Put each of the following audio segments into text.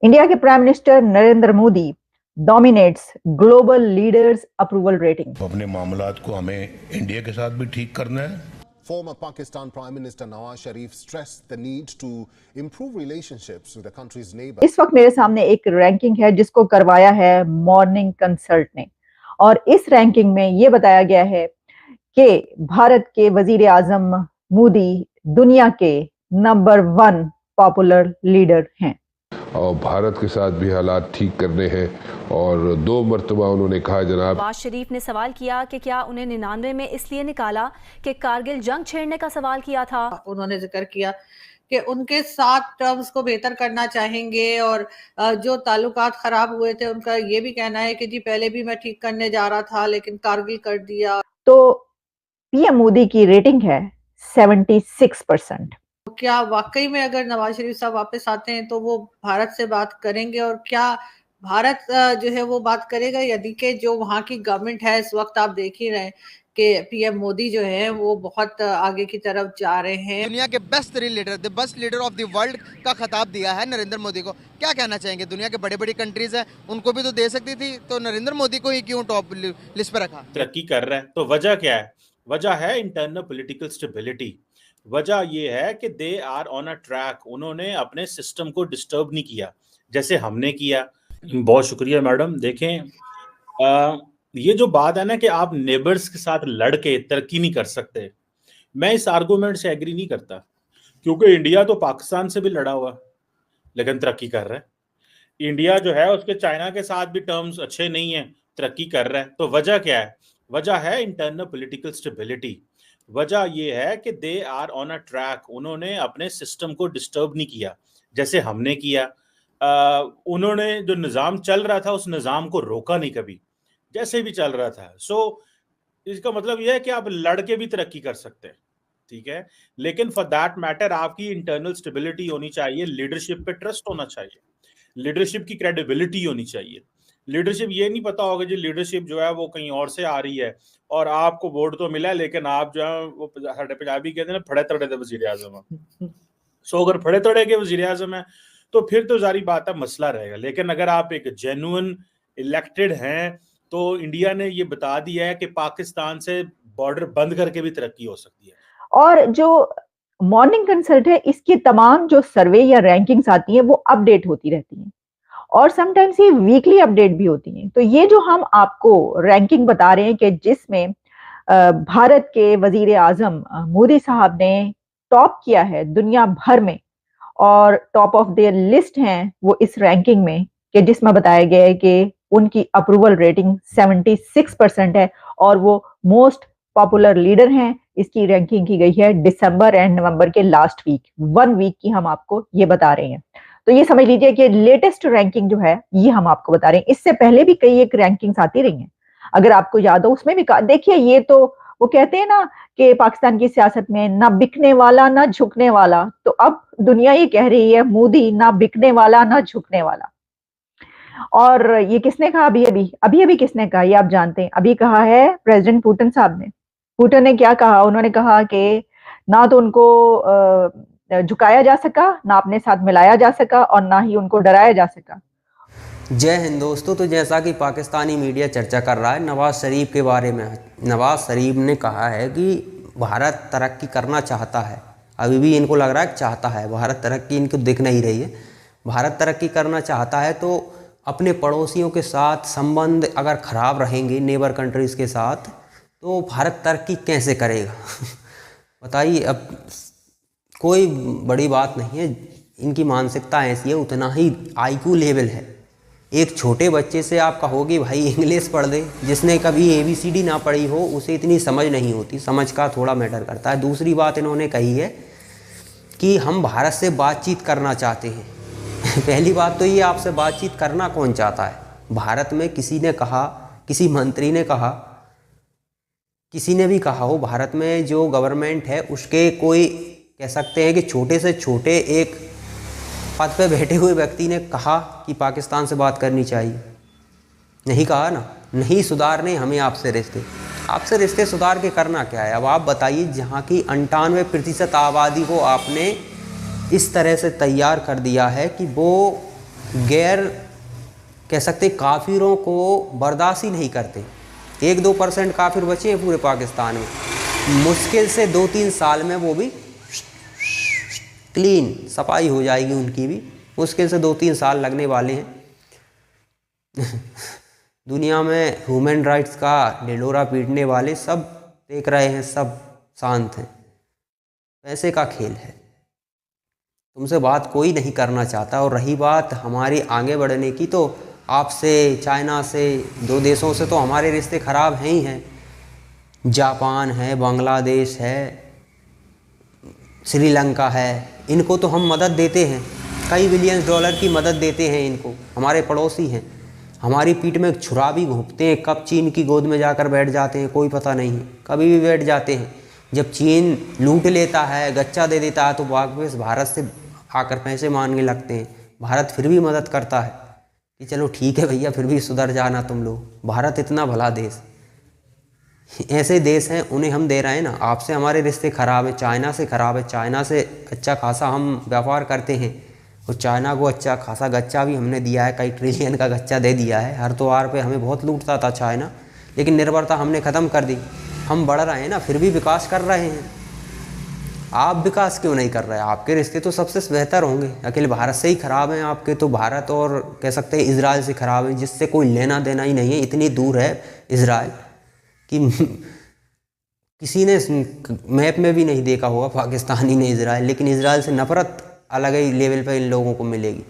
India के prime minister Narendra Modi dominates global leaders approval rating. अपने मामलात को हमें इंडिया के साथ भी ठीक करना है। Former Pakistan Prime Minister Nawaz Sharif stressed the need to improve relationships with the country's neighbor. इस वक्त मेरे सामने एक रैंकिंग है जिसको करवाया है मॉर्निंग कंसल्ट ने, और इस रैंकिंग में ये बताया गया है कि भारत के वजीर आजम मोदी दुनिया के नंबर 1 पॉपुलर लीडर हैं। और भारत के साथ भी हालात ठीक करने हैं। और 2 मरतबा उन्होंने कहा जनाब। नवाज शरीफ ने सवाल किया कि क्या उन्हें 99 में इसलिए निकाला कि कारगिल जंग छेड़ने का सवाल किया था। उन्होंने जिक्र किया कि उनके साथ टर्म्स को बेहतर करना चाहेंगे और जो ताल्लुकात खराब हुए थे उनका ये भी कहना है कि जी पहले भी मैं ठीक करने जा रहा था लेकिन कारगिल कर दिया। तो पीएम मोदी की रेटिंग है 76%। क्या वाकई में अगर नवाज शरीफ साहब वापस आते हैं तो वो भारत से बात करेंगे, और क्या भारत जो है वो बात करेगा, यदि कि जो वहाँ की गवर्नमेंट है इस वक्त आप देख ही रहे हैं कि पीएम मोदी जो है वो बहुत आगे की तरफ जा रहे हैं। दुनिया के best leader, the best leader of the world का खिताब दिया है नरेंद्र मोदी को। क्या कहना चाहेंगे? दुनिया के बड़े बड़ी कंट्रीज हैं, उनको भी तो दे सकती थी, तो नरेंद्र मोदी को ही क्यों टॉप लिस्ट पर रखा? तरक्की कर रहा है तो वजह क्या है? वजह है इंटरनल पॉलिटिकल स्टेबिलिटी। वजह ये है कि they are on a track. उन्होंने अपने सिस्टम को डिस्टर्ब नहीं किया जैसे हमने किया। बहुत शुक्रिया मैडम। देखें ये जो बात है ना कि आप नेबर्स के साथ लड़ के तरक्की नहीं कर सकते, मैं इस आर्गूमेंट से एग्री नहीं करता, क्योंकि इंडिया तो पाकिस्तान से भी लड़ा हुआ लेकिन तरक्की कर रहा है। इंडिया जो है उसके चाइना के साथ भी टर्म्स अच्छे नहीं है, तरक्की कर रहा है। तो वजह क्या है? वजह है इंटरनल पॉलिटिकल स्टेबिलिटी। वजह ये है कि they are on a track. उन्होंने अपने सिस्टम को डिस्टर्ब नहीं किया जैसे हमने किया। उन्होंने जो निज़ाम चल रहा था उस निज़ाम को रोका नहीं कभी, जैसे भी चल रहा था। इसका मतलब यह है कि आप लड़ के भी तरक्की कर सकते हैं, ठीक है, लेकिन फॉर दैट मैटर आपकी इंटरनल स्टेबिलिटी होनी चाहिए, लीडरशिप पे ट्रस्ट होना चाहिए, लीडरशिप की क्रेडिबिलिटी होनी चाहिए। लीडरशिप ये नहीं पता होगा जी लीडरशिप जो है वो कहीं और से आ रही है और आपको वोट तो मिला लेकिन आप जो है वो पंजाबी कहते हैं ना, फड़े तड़े के वजीर आजम। अगर फड़े तड़े के वजीर आजम है तो फिर तो जारी बात है मसला रहेगा। लेकिन अगर आप एक जेन्युइन इलेक्टेड हैं तो इंडिया ने ये बता दिया है कि पाकिस्तान से बॉर्डर बंद करके भी तरक्की हो सकती है। और जो मॉर्निंग कंसल्ट है इसकी तमाम जो सर्वे या रैंकिंग्स आती हैं वो अपडेट होती रहती हैं, और समटाइम्स ये वीकली अपडेट भी होती हैं। तो ये जो हम आपको रैंकिंग बता रहे हैं कि जिसमें भारत के वजीर आजम मोदी साहब ने टॉप किया है दुनिया भर में, और टॉप ऑफ देयर लिस्ट हैं वो इस रैंकिंग में, कि जिसमें बताया गया है कि उनकी अप्रूवल रेटिंग 76% है और वो मोस्ट पॉपुलर लीडर हैं। इसकी रैंकिंग की गई है दिसंबर एंड नवंबर के लास्ट वीक, 1 वीक की हम आपको ये बता रहे हैं। तो ये समझ लीजिए कि लेटेस्ट रैंकिंग जो है ये हम आपको बता रहे हैं। इससे पहले भी कई एक रैंकिंग्स आती रही हैं, अगर आपको याद हो उसमें भी देखिए, ये तो वो कहते हैं ना कि पाकिस्तान की सियासत में ना बिकने वाला ना झुकने वाला, तो अब दुनिया ये कह रही है मोदी ना बिकने वाला ना झुकने वाला। और ये किसने कहा? अभी किसने कहा ये आप जानते हैं? अभी कहा है प्रेसिडेंट पुतिन साहब ने। पुतिन ने क्या कहा? उन्होंने कहा कि ना तो उनको झुकाया जा सका, ना अपने साथ मिलाया जा सका, और ना ही उनको डराया जा सका। जय हिंद दोस्तों। तो जैसा कि पाकिस्तानी मीडिया चर्चा कर रहा है नवाज शरीफ के बारे में, नवाज शरीफ ने कहा है कि भारत तरक्की करना चाहता है। अभी भी इनको लग रहा है कि चाहता है, भारत तरक्की इनको दिख नहीं रही है। भारत तरक्की करना चाहता है तो अपने पड़ोसियों के साथ संबंध अगर ख़राब रहेंगे, नेबर कंट्रीज़ के साथ, तो भारत तरक्की कैसे करेगा? बताइए। अब कोई बड़ी बात नहीं है, इनकी मानसिकता ऐसी है, उतना ही आईक्यू लेवल है। एक छोटे बच्चे से आप कहोगे भाई इंग्लिश पढ़ दे, जिसने कभी ABCD ना पढ़ी हो उसे इतनी समझ नहीं होती, समझ का थोड़ा मैटर करता है। दूसरी बात इन्होंने कही है कि हम भारत से बातचीत करना चाहते हैं। पहली बात तो ये, आपसे बातचीत करना कौन चाहता है? भारत में किसी ने कहा, किसी मंत्री ने कहा, किसी ने भी कहा हो, भारत में जो गवर्नमेंट है उसके कोई कह सकते हैं कि छोटे से छोटे एक पद पे बैठे हुए व्यक्ति ने कहा कि पाकिस्तान से बात करनी चाहिए? नहीं कहा ना। नहीं सुधारने हमें आपसे रिश्ते सुधार के करना क्या है? अब आप बताइए, जहाँ की 98% आबादी को आपने इस तरह से तैयार कर दिया है कि वो गैर कह सकते काफिरों को बर्दाश्त ही नहीं करते। 1-2% काफिर बचे हैं पूरे पाकिस्तान में, मुश्किल से 2-3 साल में वो भी क्लीन सफाई हो जाएगी उनकी भी, मुश्किल से 2-3 साल लगने वाले हैं। दुनिया में ह्यूमन राइट्स का ढिंढोरा पीटने वाले सब देख रहे हैं, सब शांत हैं। पैसे का खेल है, तुमसे बात कोई नहीं करना चाहता। और रही बात हमारी आगे बढ़ने की, तो आपसे, चाइना से, 2 देशों से तो हमारे रिश्ते ख़राब हैं ही हैं। जापान है, बांग्लादेश है, श्रीलंका है, इनको तो हम मदद देते हैं, कई बिलियन डॉलर की मदद देते हैं इनको, हमारे पड़ोसी हैं। हमारी पीठ में छुरा भी घोंपते हैं, कब चीन की गोद में जाकर बैठ जाते हैं कोई पता नहीं है, कभी भी बैठ जाते हैं। जब चीन लूट लेता है, गच्चा दे देता है, तो वापस भारत से आकर पैसे मांगने लगते हैं। भारत फिर भी मदद करता है कि चलो ठीक है भैया, फिर भी सुधर जाना तुम लोग। भारत इतना भला देश, ऐसे देश हैं उन्हें हम दे रहे हैं ना। आपसे हमारे रिश्ते ख़राब है, चाइना से ख़राब है, चाइना से अच्छा खासा हम व्यापार करते हैं, और चाइना को अच्छा खासा गच्चा भी हमने दिया है, कई ट्रिलियन का गच्चा दे दिया है। हर त्योहार पे हमें बहुत लूटता था चाइना, लेकिन निर्भरता हमने ख़त्म कर दी। हम बढ़ रहे हैं ना, फिर भी विकास कर रहे हैं। आप विकास क्यों नहीं कर रहे? आपके रिश्ते तो सबसे बेहतर होंगे, अकेले भारत से ही ख़राब हैं आपके, तो भारत और कह सकते हैं इजराइल से ख़राब है, जिससे कोई लेना देना ही नहीं है। इतनी दूर है इजराइल कि किसी ने मैप में भी नहीं देखा होगा पाकिस्तानी ने इजराइल, लेकिन इजराइल से नफरत अलग ही लेवल पर इन लोगों को मिलेगी।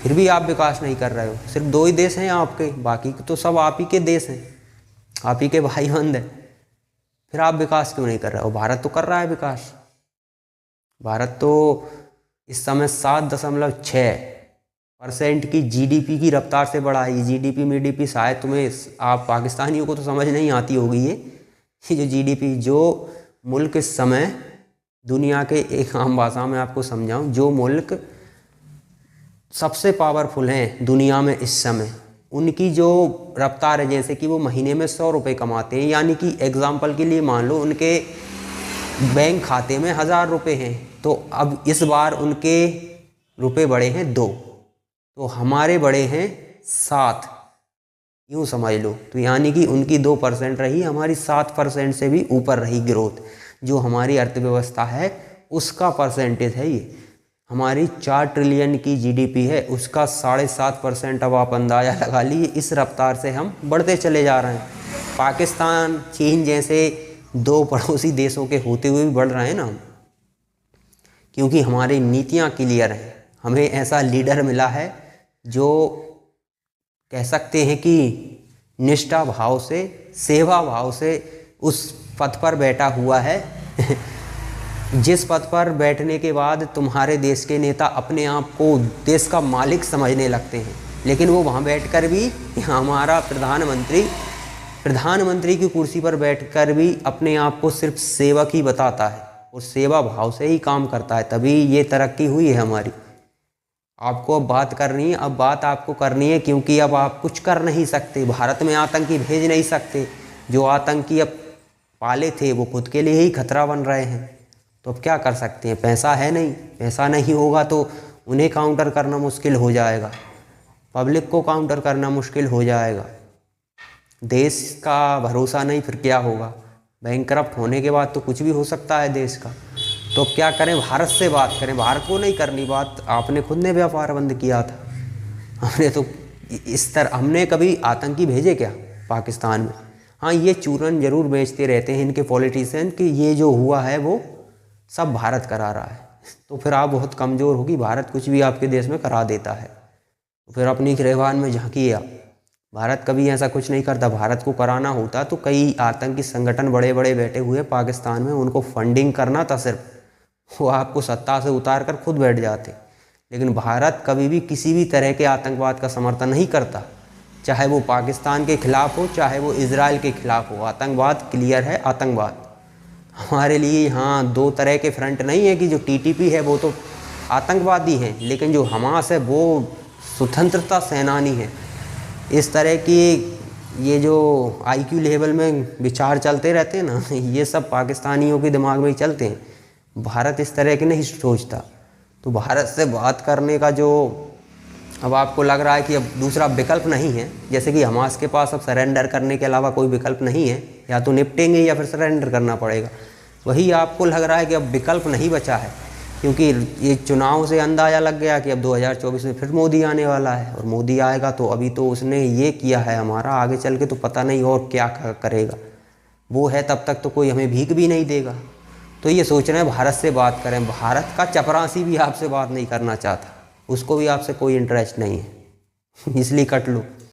फिर भी आप विकास नहीं कर रहे हो। सिर्फ 2 ही देश हैं आपके, बाकी तो सब आप ही के देश हैं, आप ही के भाई बंद हैं। फिर आप विकास क्यों नहीं कर रहे हो? भारत तो कर रहा है विकास। भारत तो इस समय 7.6% की जीडीपी की रफ्तार से बढ़ा है। जीडीपी मीडीपी शायद तुम्हें, आप पाकिस्तानियों को तो समझ नहीं आती होगी ये जो जीडीपी, जो मुल्क इस समय दुनिया के, एक आम भाषा में आपको समझाऊं, जो मुल्क सबसे पावरफुल हैं दुनिया में इस समय, उनकी जो रफ्तार है, जैसे कि वो महीने में 100 रुपये कमाते हैं, यानी कि एग्जाम्पल के लिए मान लो उनके बैंक खाते में 1000 रुपये हैं, तो अब इस बार उनके रुपए बढ़े हैं 2, तो हमारे बढ़े हैं 7, यूँ समझ लो। तो यानी कि उनकी 2% रही, हमारी 7% से भी ऊपर रही ग्रोथ। जो हमारी अर्थव्यवस्था है उसका परसेंटेज है ये। हमारी 4 ट्रिलियन की जीडीपी है, उसका 7.5%। अब आप अंदाज़ा लगा लीजिए, इस रफ्तार से हम बढ़ते चले जा रहे हैं। पाकिस्तान, चीन जैसे 2 पड़ोसी देशों के होते हुए भी बढ़ रहे हैं ना हम, क्योंकि हमारी नीतियाँ क्लियर हैं। हमें ऐसा लीडर मिला है जो कह सकते हैं कि निष्ठा भाव से, सेवा भाव से उस पद पर बैठा हुआ है जिस पद पर बैठने के बाद तुम्हारे देश के नेता अपने आप को देश का मालिक समझने लगते हैं, लेकिन वो वहाँ बैठकर भी, हमारा प्रधानमंत्री की कुर्सी पर बैठकर भी अपने आप को सिर्फ सेवक ही बताता है और सेवा भाव से ही काम करता है। तभी ये तरक्की हुई है हमारी। आपको अब बात करनी है, अब बात आपको करनी है, क्योंकि अब आप कुछ कर नहीं सकते, भारत में आतंकी भेज नहीं सकते। जो आतंकी अब पाले थे वो खुद के लिए ही खतरा बन रहे हैं, तो अब क्या कर सकते हैं? पैसा है नहीं, पैसा नहीं होगा तो उन्हें काउंटर करना मुश्किल हो जाएगा, पब्लिक को काउंटर करना मुश्किल हो जाएगा। देश का भरोसा नहीं, फिर क्या होगा? बैंकरप्ट होने के बाद तो कुछ भी हो सकता है देश का। तो क्या करें? भारत से बात करें। भारत को नहीं करनी बात, आपने खुद ने व्यापार बंद किया था। हमने तो इस तरह, हमने कभी आतंकी भेजे क्या पाकिस्तान में? हाँ, ये चूरन जरूर बेचते रहते हैं इनके पॉलिटिशियन कि ये जो हुआ है वो सब भारत करा रहा है। तो फिर आप बहुत कमज़ोर होगी, भारत कुछ भी आपके देश में करा देता है, तो फिर अपनी गिरबान में झांकिए आप। भारत कभी ऐसा कुछ नहीं करता। भारत को कराना होता तो कई आतंकी संगठन बड़े बड़े बैठे हुए पाकिस्तान में, उनको फंडिंग करना था सिर्फ, वो आपको सत्ता से उतार कर खुद बैठ जाते। लेकिन भारत कभी भी किसी भी तरह के आतंकवाद का समर्थन नहीं करता, चाहे वो पाकिस्तान के खिलाफ हो, चाहे वो इजराइल के खिलाफ हो। आतंकवाद क्लियर है, आतंकवाद हमारे लिए यहाँ 2 तरह के फ्रंट नहीं है कि जो टीटीपी है वो तो आतंकवादी हैं, लेकिन जो हमास है वो स्वतंत्रता सेनानी है। इस तरह की ये जो आईक्यू लेवल में विचार चलते रहते हैं ना, ये सब पाकिस्तानियों के दिमाग में ही चलते हैं। भारत इस तरह के नहीं सोचता। तो भारत से बात करने का जो अब आपको लग रहा है कि अब दूसरा विकल्प नहीं है, जैसे कि हमास के पास अब सरेंडर करने के अलावा कोई विकल्प नहीं है, या तो निपटेंगे या फिर सरेंडर करना पड़ेगा, वही आपको लग रहा है कि अब विकल्प नहीं बचा है, क्योंकि ये चुनाव से अंदाज़ा लग गया कि अब 2024 में फिर मोदी आने वाला है, और मोदी आएगा तो अभी तो उसने ये किया है हमारा, आगे चल के तो पता नहीं और क्या करेगा। वो है तब तक तो कोई हमें भीख भी नहीं देगा। तो ये सोच रहे हैं भारत से बात करें। भारत का चपरासी भी आपसे बात नहीं करना चाहता, उसको भी आपसे कोई इंटरेस्ट नहीं है, इसलिए कट लो।